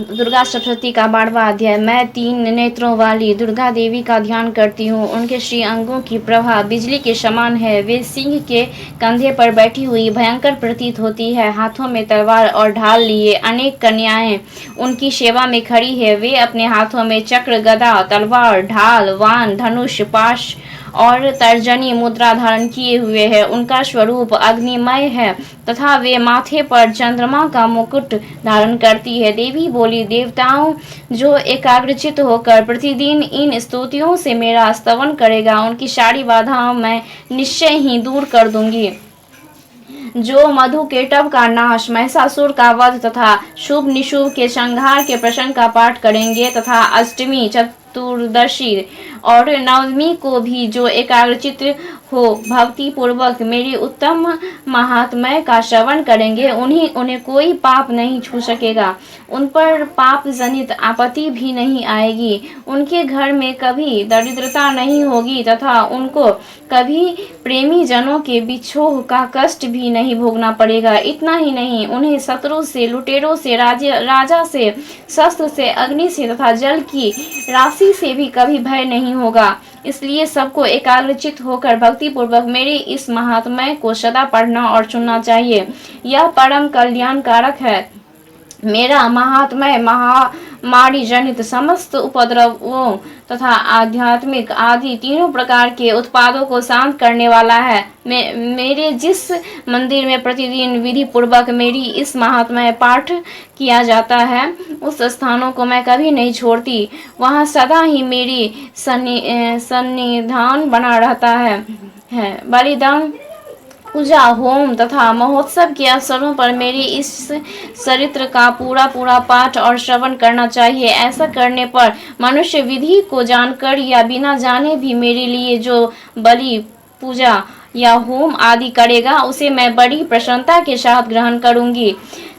दुर्गा सप्तशती का 12वां अध्याय। मैं 3 नेत्रों वाली दुर्गा देवी का ध्यान करती हूँ। उनके श्री अंगों की प्रभा बिजली के समान है। वे सिंह के कंधे पर बैठी हुई भयंकर प्रतीत होती है। हाथों में तलवार और ढाल लिए अनेक कन्याएं उनकी सेवा में खड़ी है। वे अपने हाथों में चक्र, गदा, तलवार, ढाल, वाण, धनुष, पाश और तर्जनी मुद्रा धारण किए हुए हैं। उनका स्वरूप अग्निमय है तथा वे माथे पर चंद्रमा का मुकुट धारण करती है। देवी बोली, देवताओं जो एकाग्रचित होकर प्रतिदिन इन स्तुतियों से मेरा स्तवन करेगा, उनकी सारी बाधाओं मैं निश्चय ही दूर कर दूंगी। जो मधु केटव का नाश, महिषासुर का वध तथा शुभ निशुभ के संहार के प्रसंग का पाठ करेंगे तथा अष्टमी, चतुर्दशी और नवमी को भी जो एकाग्रचित हो भक्ति पूर्वक मेरी उत्तम महात्म्य का श्रवण करेंगे, उन्हें कोई पाप नहीं छू सकेगा। उन पर पाप जनित आपत्ति भी नहीं आएगी। उनके घर में कभी दरिद्रता नहीं होगी तथा उनको कभी प्रेमी जनों के बिछोह का कष्ट भी नहीं भोगना पड़ेगा। इतना ही नहीं, उन्हें शत्रु से, लुटेरों से, राजा से, शस्त्र से, अग्नि से तथा जल की राशि से भी कभी भय नहीं होगा। इसलिए सबको एकाग्रचित होकर भक्ति पूर्वक मेरे इस महात्म्य को सदा पढ़ना और सुनना चाहिए। यह परम कल्याणकारक है। मेरा महात्म्य महामारी जनित समस्त उपद्रवों तथा आध्यात्मिक आदि तीनों प्रकार के उत्पादों को शांत करने वाला है। मेरे जिस मंदिर में प्रतिदिन विधि पूर्वक मेरी इस महात्म्य पाठ किया जाता है, उस स्थानों को मैं कभी नहीं छोड़ती। वहाँ सदा ही मेरी सन्निधान बना रहता है। बलिदान, पूजा, होम तथा महोत्सव के अवसरों पर मेरी इस चरित्र का पूरा पाठ और श्रवण करना चाहिए। ऐसा करने पर मनुष्य विधि को जानकर या बिना जाने भी मेरे लिए जो बलि, पूजा या होम आदि करेगा, उसे मैं बड़ी प्रसन्नता के साथ ग्रहण करूंगी।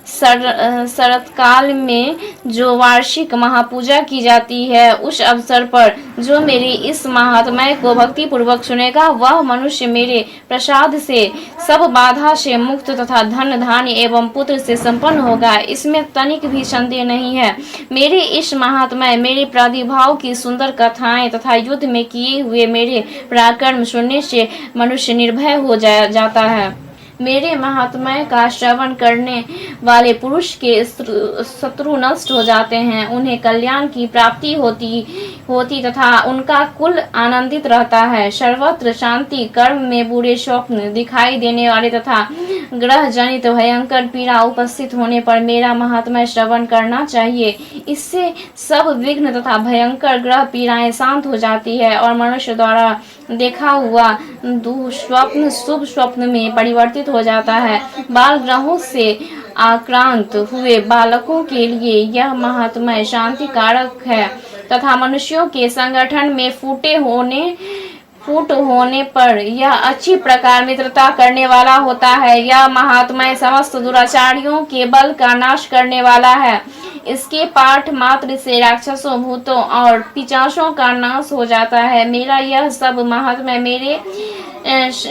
शरतकाल में जो वार्षिक महापूजा की जाती है, उस अवसर पर जो मेरे इस महात्म्य को भक्ति पूर्वक सुनेगा, वह मनुष्य मेरे प्रसाद से सब बाधा से मुक्त तथा धन धान्य एवं पुत्र से संपन्न होगा। इसमें तनिक भी संदेह नहीं है। मेरे इस महात्म्य, मेरे प्रादुर्भाव की सुंदर कथाएं तथा युद्ध में किए हुए मेरे पराक्रम सुनने से मनुष्य निर्भय हो जाता है। मेरे महात्म्य का श्रवण करने वाले पुरुष के शत्रु नष्ट हो जाते हैं, उन्हें कल्याण की प्राप्ति होती तथा उनका कुल आनंदित रहता है। सर्वत्र शांति, कर्म में बुरे स्वप्न दिखाई देने वाले तथा ग्रह जनित भयंकर पीड़ा उपस्थित होने पर मेरा महात्म्य श्रवण करना चाहिए। इससे सब विघ्न तथा भयंकर ग्रह पीड़ाएं शांत हो जाती है और मनुष्य द्वारा देखा हुआ दुःस्वप्न शुभ स्वप्न में परिवर्तित हो जाता है। बाल ग्रहों से आक्रांत हुए बालकों के लिए यह महात्म्य शांति कारक है तथा मनुष्यों के संगठन में फूट होने पर यह अच्छी प्रकार मित्रता करने वाला होता है। यह महात्म्य समस्त दुराचारियों के बल का नाश करने वाला है। इसके पाठ मात्र से राक्षसों, भूतों और पिशाचों का नाश हो जाता है। मेरा यह सब महात्म्य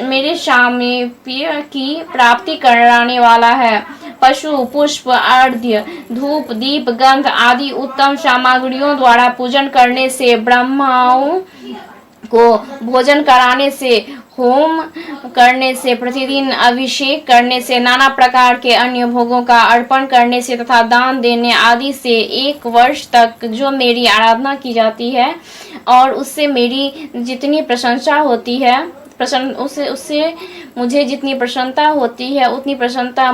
मेरे सामीप्य की प्राप्ति कराने वाला है। पशु, पुष्प, अर्घ्य, धूप, दीप, गंध आदि उत्तम सामग्रियों द्वारा पूजन करने से, ब्राह्मणों को भोजन कराने से, होम करने से, प्रतिदिन अभिषेक करने से, नाना प्रकार के अन्य भोगों का अर्पण करने से तथा दान देने आदि से 1 वर्ष तक जो मेरी आराधना की जाती है और उससे मेरी जितनी प्रशंसा होती है, उससे मुझे जितनी प्रसन्नता होती है, उतनी प्रसन्नता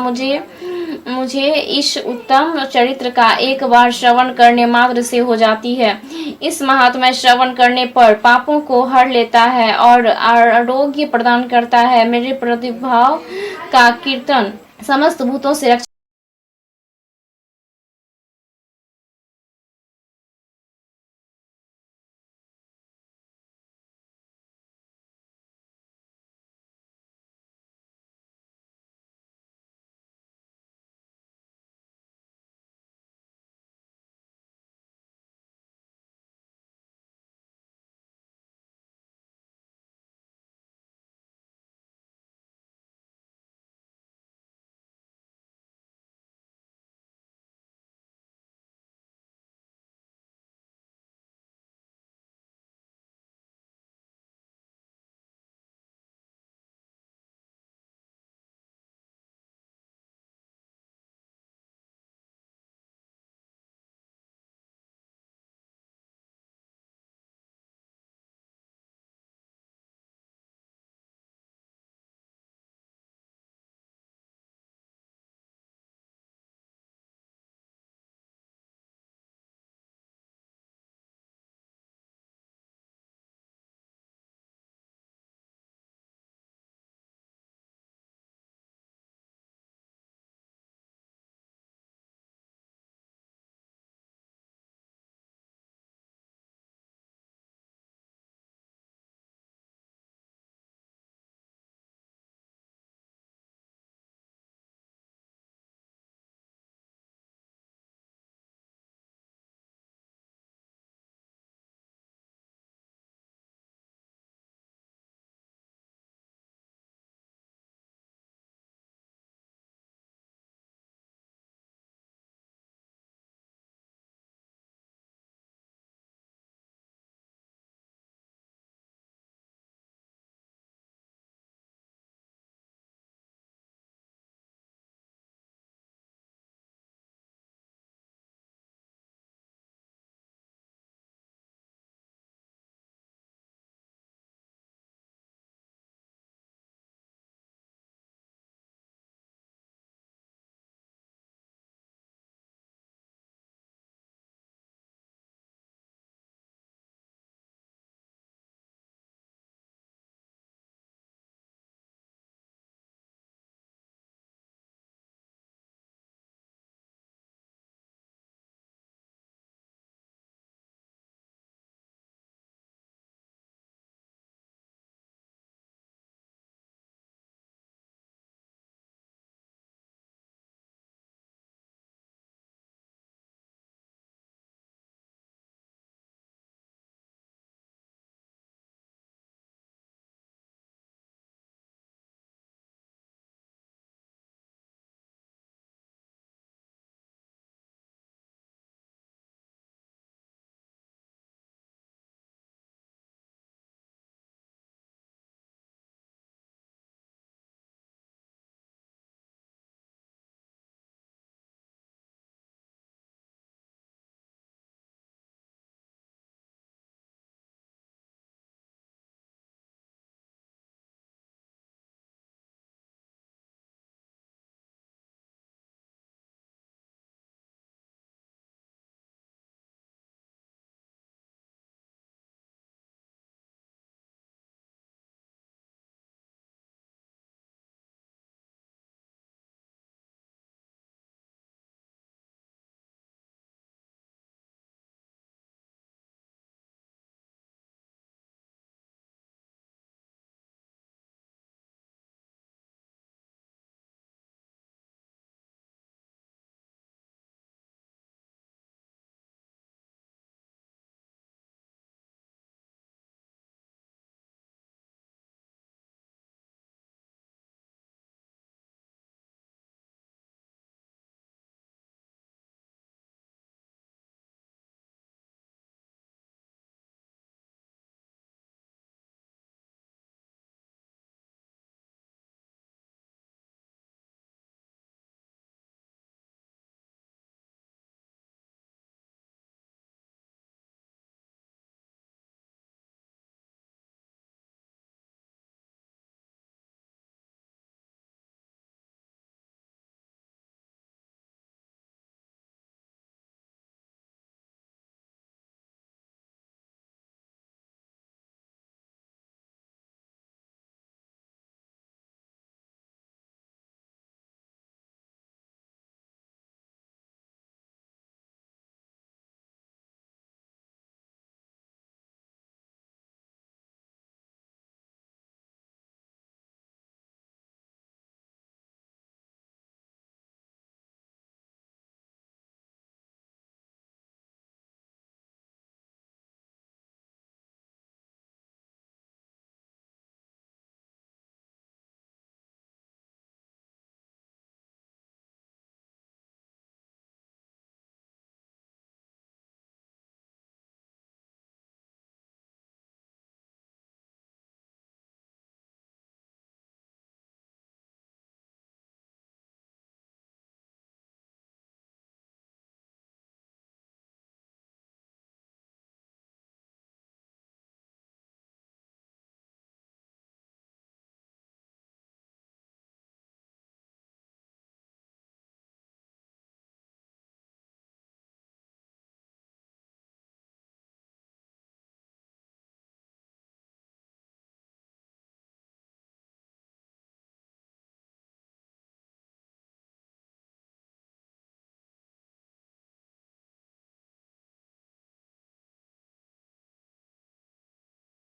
मुझे इस उत्तम चरित्र का एक बार श्रवण करने मात्र से हो जाती है। इस महात्म्य श्रवण करने पर पापों को हर लेता है और आरोग्य प्रदान करता है। मेरे प्रतिभाव का कीर्तन समस्त भूतों से रक्षा